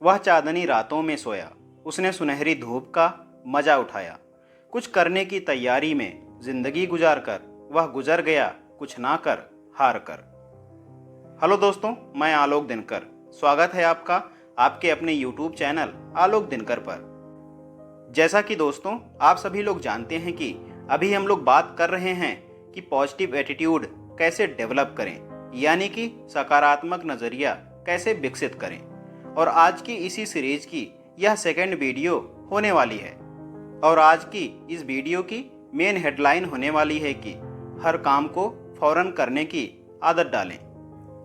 वह चांदनी रातों में सोया, उसने सुनहरी धूप का मजा उठाया। कुछ करने की तैयारी में जिंदगी गुजार कर वह गुजर गया, कुछ ना कर हार कर। हेलो दोस्तों, मैं आलोक दिनकर। स्वागत है आपका आपके अपने YouTube चैनल आलोक दिनकर पर। जैसा कि दोस्तों आप सभी लोग जानते हैं कि अभी हम लोग बात कर रहे हैं कि पॉजिटिव एटीट्यूड कैसे डेवलप करें, यानी कि सकारात्मक नज़रिया कैसे विकसित करें। और आज की इसी सीरीज की यह सेकंड वीडियो होने वाली है। और आज की इस वीडियो की मेन हेडलाइन होने वाली है कि हर काम को फौरन करने की आदत डालें।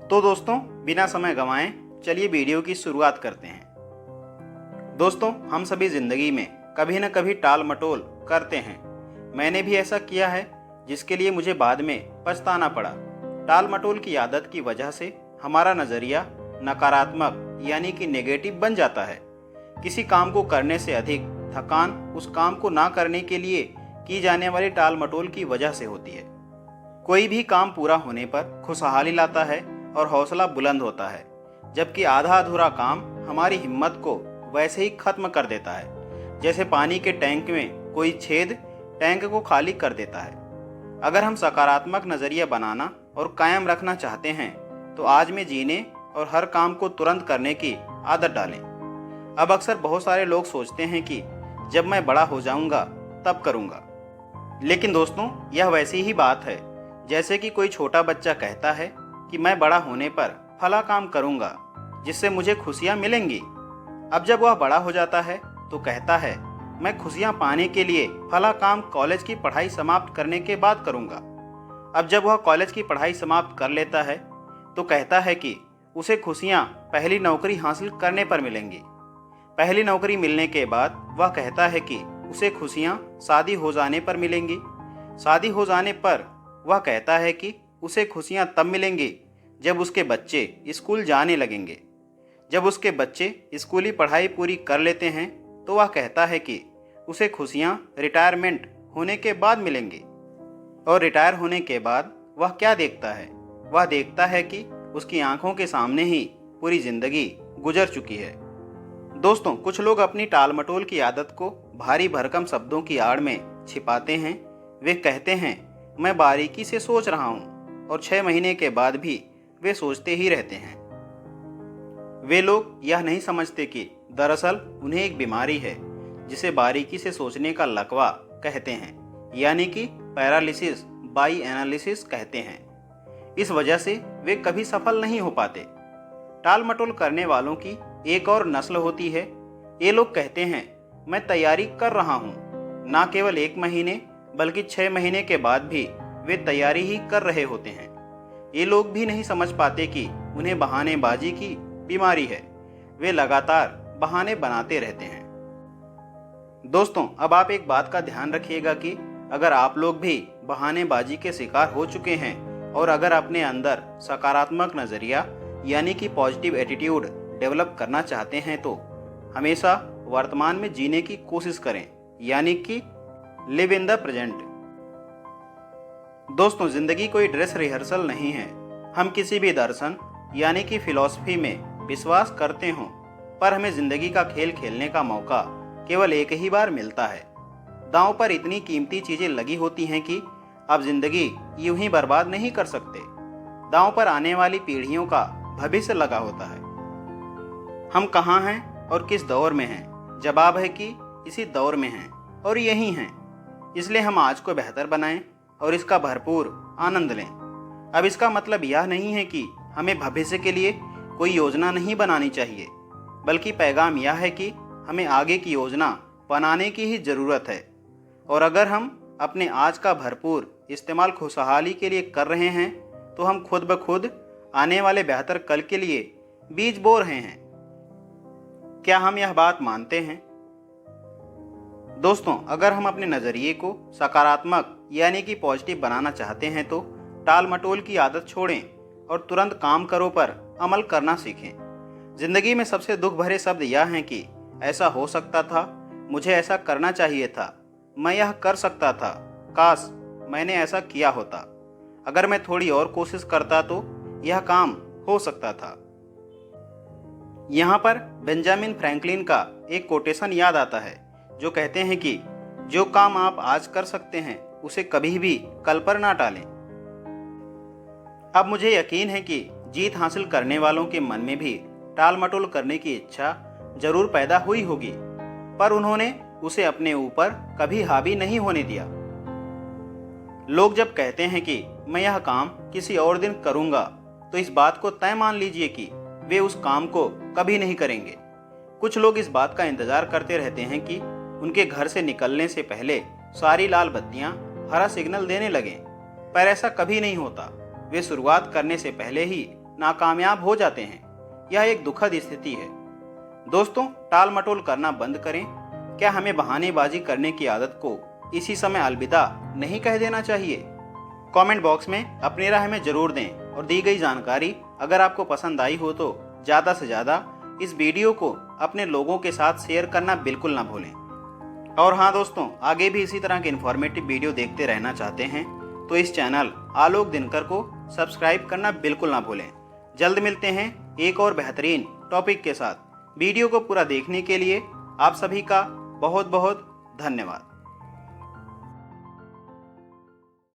तो दोस्तों बिना समय गंवाएं चलिए वीडियो की शुरुआत करते हैं। दोस्तों हम सभी ज़िंदगी में कभी न कभी टाल मटोल करते हैं। मैंने भी ऐसा किया है, जिसके लिए मुझे बाद में पछताना पड़ा। टाल मटोल की आदत की वजह से हमारा नज़रिया नकारात्मक यानी कि नेगेटिव बन जाता है। किसी काम को करने से अधिक थकान उस काम को ना करने के लिए की जाने वाली टाल मटोल की वजह से होती है। कोई भी काम पूरा होने पर खुशहाली लाता है और हौसला बुलंद होता है, जबकि आधा अधूरा काम हमारी हिम्मत को वैसे ही खत्म कर देता है, जैसे पानी के टैंक में कोई छेद टैंक को खाली कर देता है। अगर हम सकारात्मक नज़रिया बनाना और कायम रखना चाहते हैं तो आज में जीने और हर काम को तुरंत करने की आदत डालें। अब अक्सर बहुत सारे लोग सोचते हैं कि जब मैं बड़ा हो जाऊंगा तब करूंगा। लेकिन दोस्तों यह वैसी ही बात है जैसे कि कोई छोटा बच्चा कहता है कि मैं बड़ा होने पर फला काम करूंगा जिससे मुझे खुशियां मिलेंगी। अब जब वह बड़ा हो जाता है तो कहता है मैं खुशियां पाने के लिए फला काम कॉलेज की पढ़ाई समाप्त करने के बाद करूंगा। अब जब वह कॉलेज की पढ़ाई समाप्त कर लेता है तो कहता है कि उसे खुशियां पहली नौकरी हासिल करने पर मिलेंगी। पहली नौकरी मिलने के बाद वह कहता है कि उसे खुशियां शादी हो जाने पर मिलेंगी। शादी हो जाने पर वह कहता है कि उसे खुशियां तब मिलेंगी जब उसके बच्चे स्कूल जाने लगेंगे। जब उसके बच्चे स्कूली पढ़ाई पूरी कर लेते हैं तो वह कहता है कि उसे खुशियां रिटायरमेंट होने के बाद मिलेंगी। और रिटायर होने के बाद वह क्या देखता है? वह देखता है कि उसकी आंखों के सामने ही पूरी जिंदगी गुजर चुकी है। दोस्तों कुछ लोग अपनी टाल मटोल की आदत को भारी भरकम शब्दों की आड़ में छिपाते हैं। वे कहते हैं मैं बारीकी से सोच रहा हूँ, और 6 महीने के बाद भी वे सोचते ही रहते हैं। वे लोग यह नहीं समझते कि दरअसल उन्हें एक बीमारी है जिसे बारीकी से सोचने का लकवा कहते हैं, यानी कि पैरालिसिस बाय एनालिसिस कहते हैं। इस वजह से वे कभी सफल नहीं हो पाते। टाल मटोल करने वालों की एक और नस्ल होती है। ये लोग कहते हैं मैं तैयारी कर रहा हूँ। ना केवल 1 महीने बल्कि 6 महीने के बाद भी वे तैयारी ही कर रहे होते हैं। ये लोग भी नहीं समझ पाते कि उन्हें बहानेबाजी की बीमारी है। वे लगातार बहाने बनाते रहते हैं। दोस्तों अब आप एक बात का ध्यान रखिएगा कि अगर आप लोग भी बहानेबाजी के शिकार हो चुके हैं और अगर अपने अंदर सकारात्मक नज़रिया यानी कि पॉजिटिव एटीट्यूड डेवलप करना चाहते हैं तो हमेशा वर्तमान में जीने की कोशिश करें, यानी कि लिव इन द प्रेजेंट। दोस्तों ज़िंदगी कोई ड्रेस रिहर्सल नहीं है। हम किसी भी दर्शन यानी कि फिलॉसफी में विश्वास करते हों, पर हमें ज़िंदगी का खेल खेलने का मौका केवल एक ही बार मिलता है। दांव पर इतनी कीमती चीज़ें लगी होती हैं कि आप जिंदगी यूं ही बर्बाद नहीं कर सकते। दांव पर आने वाली पीढ़ियों का भविष्य लगा होता है। हम कहाँ हैं और किस दौर में हैं? जवाब है कि इसी दौर में हैं और यही हैं। इसलिए हम आज को बेहतर बनाएं और इसका भरपूर आनंद लें। अब इसका मतलब यह नहीं है कि हमें भविष्य के लिए कोई योजना नहीं बनानी चाहिए, बल्कि पैगाम यह है कि हमें आगे की योजना बनाने की ही ज़रूरत है। और अगर हम अपने आज का भरपूर इस्तेमाल खुशहाली के लिए कर रहे हैं तो हम खुद ब खुद आने वाले बेहतर कल के लिए बीज बो रहे हैं। क्या हम यह बात मानते हैं? दोस्तों अगर हम अपने नज़रिए को सकारात्मक यानी कि पॉजिटिव बनाना चाहते हैं तो टाल मटोल की आदत छोड़ें और तुरंत काम करो पर अमल करना सीखें। जिंदगी में सबसे दुख भरे शब्द यह हैं कि ऐसा हो सकता था, मुझे ऐसा करना चाहिए था, मैं यह कर सकता था, काश मैंने ऐसा किया होता, अगर मैं थोड़ी और कोशिश करता तो यह काम हो सकता था। यहाँ पर बेंजामिन फ्रैंकलिन का एक कोटेशन याद आता है जो कहते हैं कि जो काम आप आज कर सकते हैं उसे कभी भी कल पर ना टालें। अब मुझे यकीन है कि जीत हासिल करने वालों के मन में भी टाल मटोल करने की इच्छा जरूर पैदा हुई होगी, पर उन्होंने उसे अपने ऊपर कभी हावी नहीं होने दिया। लोग जब कहते हैं कि मैं यह काम किसी और दिन करूंगा, तो इस बात को तय मान लीजिए कि वे उस काम को कभी नहीं करेंगे। कुछ लोग इस बात का इंतजार करते रहते हैं कि उनके घर से निकलने से पहले सारी लाल बत्तियां हरा सिग्नल देने लगें, पर ऐसा कभी नहीं होता। वे शुरुआत करने से पहले ही नाकामयाब हो जाते हैं। यह एक दुखद स्थिति है। दोस्तों, टाल मटोल करना बंद करें। क्या हमें बहानेबाजी करने की आदत को इसी समय अलविदा नहीं कह देना चाहिए? कमेंट बॉक्स में अपनी राय हमें जरूर दें और दी गई जानकारी अगर आपको पसंद आई हो तो ज़्यादा से ज़्यादा इस वीडियो को अपने लोगों के साथ शेयर करना बिल्कुल ना भूलें। और हाँ दोस्तों, आगे भी इसी तरह के इन्फॉर्मेटिव वीडियो देखते रहना चाहते हैं तो इस चैनल आलोक दिनकर को सब्सक्राइब करना बिल्कुल ना भूलें। जल्द मिलते हैं एक और बेहतरीन टॉपिक के साथ। वीडियो को पूरा देखने के लिए आप सभी का बहुत बहुत धन्यवाद।